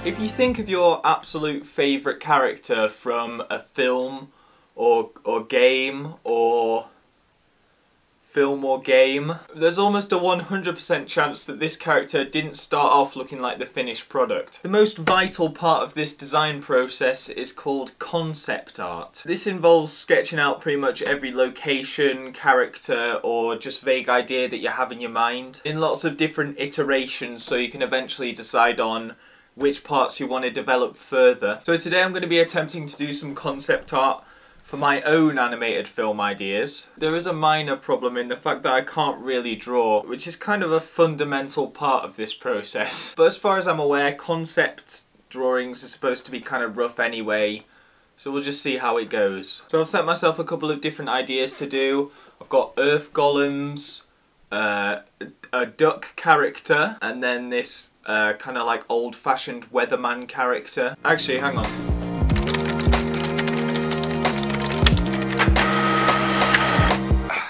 If you think of your absolute favourite character from a film or game, there's almost a 100% chance that this character didn't start off looking like the finished product. The most vital part of this design process is called concept art. This involves sketching out pretty much every location, character, or just vague idea that you have in your mind in lots of different iterations, so you can eventually decide on which parts you want to develop further. So today I'm going to be attempting to do some concept art for my own animated film ideas. There is a minor problem in the fact that I can't really draw, which is kind of a fundamental part of this process. But as far as I'm aware, concept drawings are supposed to be kind of rough anyway, so we'll just see how it goes. So I've set myself a couple of different ideas to do. I've got earth golems, a duck character, and then this kind of like old-fashioned weatherman character. Actually, hang on.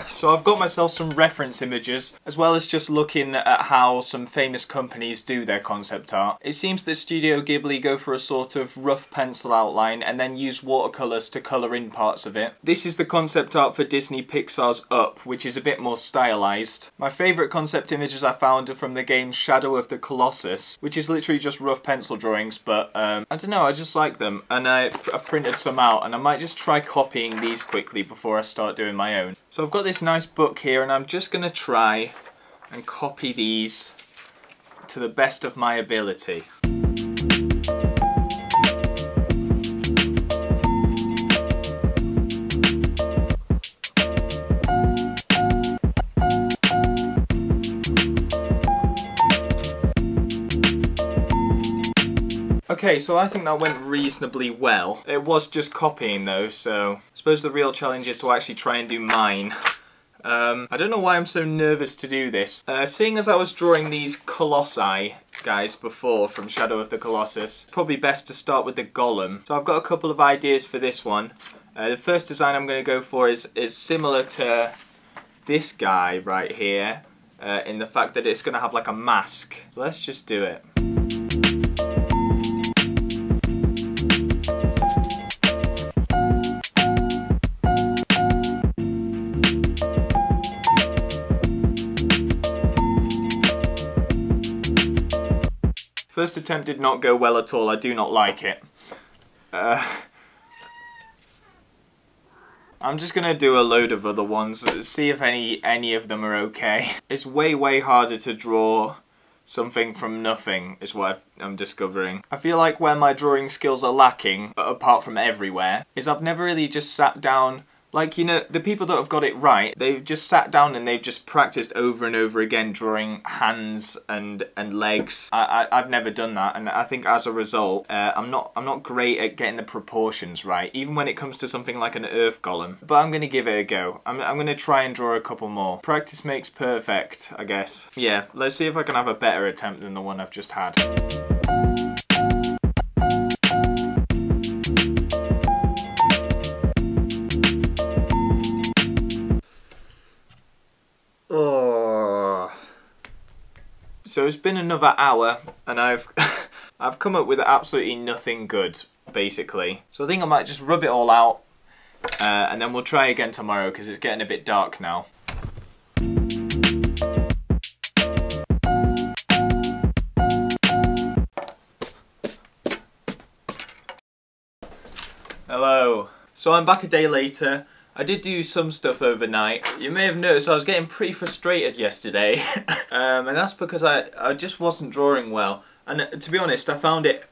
So I've got myself some reference images, as well as just looking at how some famous companies do their concept art. It seems that Studio Ghibli go for a sort of rough pencil outline and then use watercolours to colour in parts of it. This is the concept art for Disney Pixar's Up, which is a bit more stylised. My favourite concept images I found are from the game Shadow of the Colossus, which is literally just rough pencil drawings, but I don't know, I just like them. And I printed some out, and I might just try copying these quickly before I start doing my own. So I've got this nice book here, and I'm just going to try and copy these to the best of my ability. Okay, so I think that went reasonably well. It was just copying though, so I suppose the real challenge is to actually try and do mine. I don't know why I'm so nervous to do this. Seeing as I was drawing these colossi guys before from Shadow of the Colossus, probably best to start with the golem. So I've got a couple of ideas for this one. The first design I'm going to go for is similar to this guy right here, in the fact that it's going to have like a mask. So let's just do it. First attempt did not go well at all. I do not like it. I'm just gonna do a load of other ones, see if any of them are okay. It's way harder to draw something from nothing, is what I'm discovering. I feel like where my drawing skills are lacking, apart from everywhere, is I've never really just sat down. Like, you know, the people that have got it right, they've just sat down and they've just practiced over and over again drawing hands and legs. I've never done that, and I think as a result, I'm not great at getting the proportions right, even when it comes to something like an earth golem. But I'm gonna give it a go. I'm gonna try and draw a couple more. Practice makes perfect, I guess. Yeah, let's see if I can have a better attempt than the one I've just had. So it's been another hour, and I've come up with absolutely nothing good, basically. So I think I might just rub it all out, and then we'll try again tomorrow, because it's getting a bit dark now. Hello. So I'm back a day later. I did do some stuff overnight. You may have noticed I was getting pretty frustrated yesterday. And that's because I just wasn't drawing well. And to be honest, I found it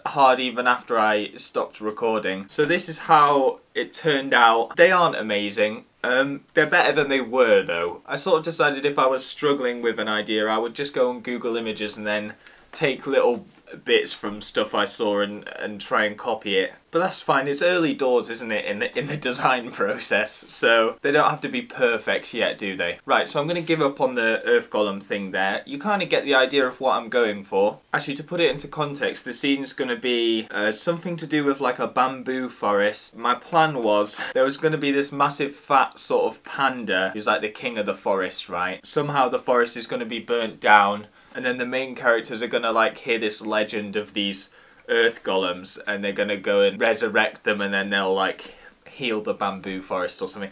hard even after I stopped recording. So this is how it turned out. They aren't amazing. They're better than they were though. I sort of decided if I was struggling with an idea, I would just go on Google Images and then take little bits from stuff I saw and try and copy it. But that's fine, it's early doors, isn't it, in the design process, so they don't have to be perfect yet, do they? Right, so I'm going to give up on the earth golem thing there. You kind of get the idea of what I'm going for. Actually, to put it into context, the scene's going to be something to do with like a bamboo forest. My plan was there was going to be this massive fat sort of panda who's like the king of the forest, right? Somehow the forest is going to be burnt down, and then the main characters are going to like hear this legend of these earth golems, and they're gonna go and resurrect them, and then they'll like heal the bamboo forest or something.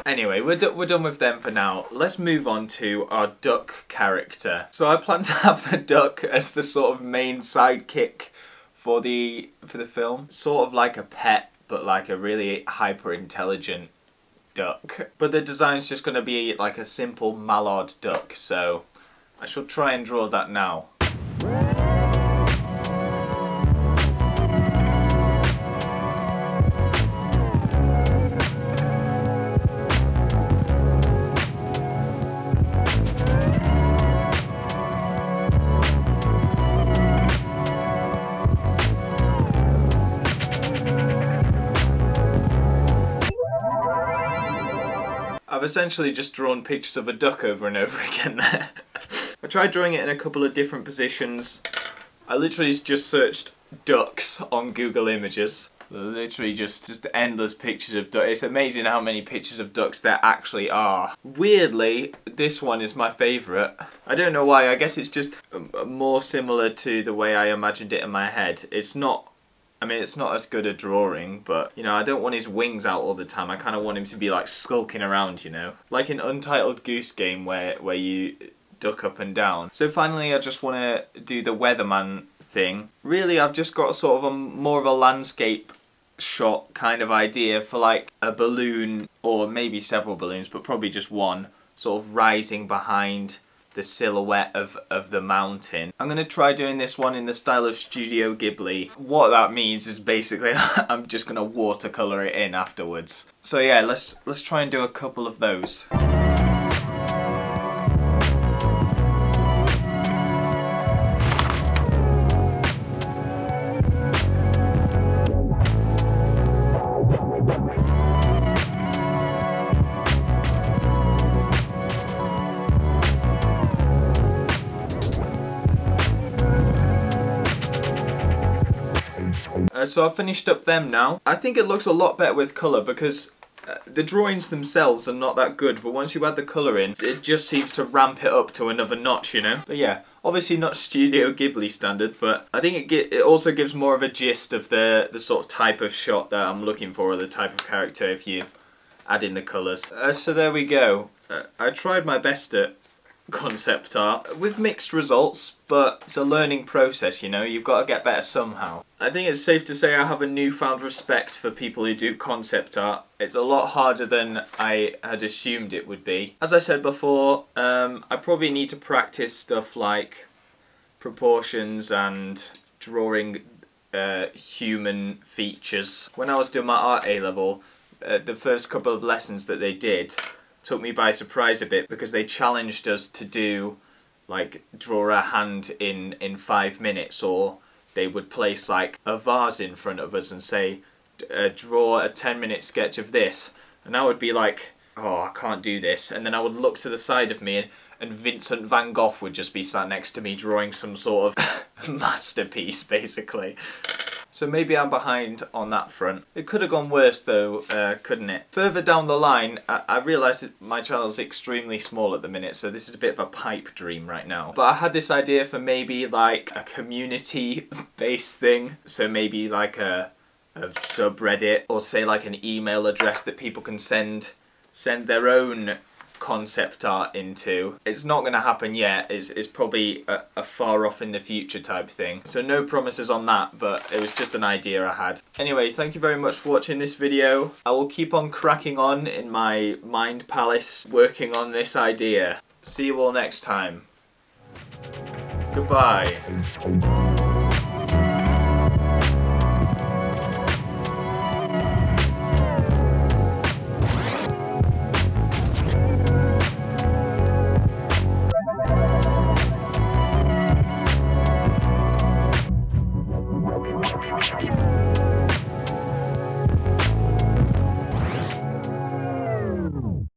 Anyway, we're done with them for now. Let's move on to our duck character. So I plan to have the duck as the sort of main sidekick for the film. Sort of like a pet, but like a really hyper intelligent duck. But the design's just going to be like a simple mallard duck, so I shall try and draw that now. I've essentially just drawn pictures of a duck over and over again there. I tried drawing it in a couple of different positions. I literally just searched ducks on Google Images. Literally just endless pictures of ducks. It's amazing how many pictures of ducks there actually are. Weirdly, this one is my favourite. I don't know why, I guess it's just more similar to the way I imagined it in my head. It's not, I mean, it's not as good a drawing, but, you know, I don't want his wings out all the time. I kind of want him to be, like, skulking around, you know? Like in Untitled Goose Game where you duck up and down. So finally, I just want to do the weatherman thing. Really, I've just got sort of more of a landscape shot kind of idea for, like, a balloon, or maybe several balloons, but probably just one, sort of rising behind the silhouette of the mountain. I'm going to try doing this one in the style of Studio Ghibli. What that means is basically I'm just going to watercolour it in afterwards. So yeah, let's try and do a couple of those. So I've finished up them now. I think it looks a lot better with colour because the drawings themselves are not that good, but once you add the colour in, it just seems to ramp it up to another notch, you know? But yeah, obviously not Studio Ghibli standard, but I think it also gives more of a gist of the sort of type of shot that I'm looking for, or the type of character if you add in the colours. So there we go. I tried my best at concept art with mixed results, but it's a learning process, you know, you've got to get better somehow. I think it's safe to say I have a newfound respect for people who do concept art. It's a lot harder than I had assumed it would be. As I said before, I probably need to practice stuff like proportions and drawing human features. When I was doing my art A-level, the first couple of lessons that they did took me by surprise a bit because they challenged us to do, like, draw a hand in 5 minutes, or they would place like a vase in front of us and say, draw a 10-minute sketch of this, and I would be like, oh, I can't do this, and then I would look to the side of me and Vincent van Gogh would just be sat next to me drawing some sort of masterpiece basically. So maybe I'm behind on that front. It could have gone worse though, couldn't it? Further down the line, I realised that my channel's extremely small at the minute, so this is a bit of a pipe dream right now. But I had this idea for maybe like a community-based thing. So maybe like a subreddit, or say like an email address that people can send their own concept art into. It's not going to happen yet. It's probably a far off in the future type thing. So no promises on that, but it was just an idea I had. Anyway, thank you very much for watching this video. I will keep on cracking on in my mind palace working on this idea. See you all next time. Goodbye.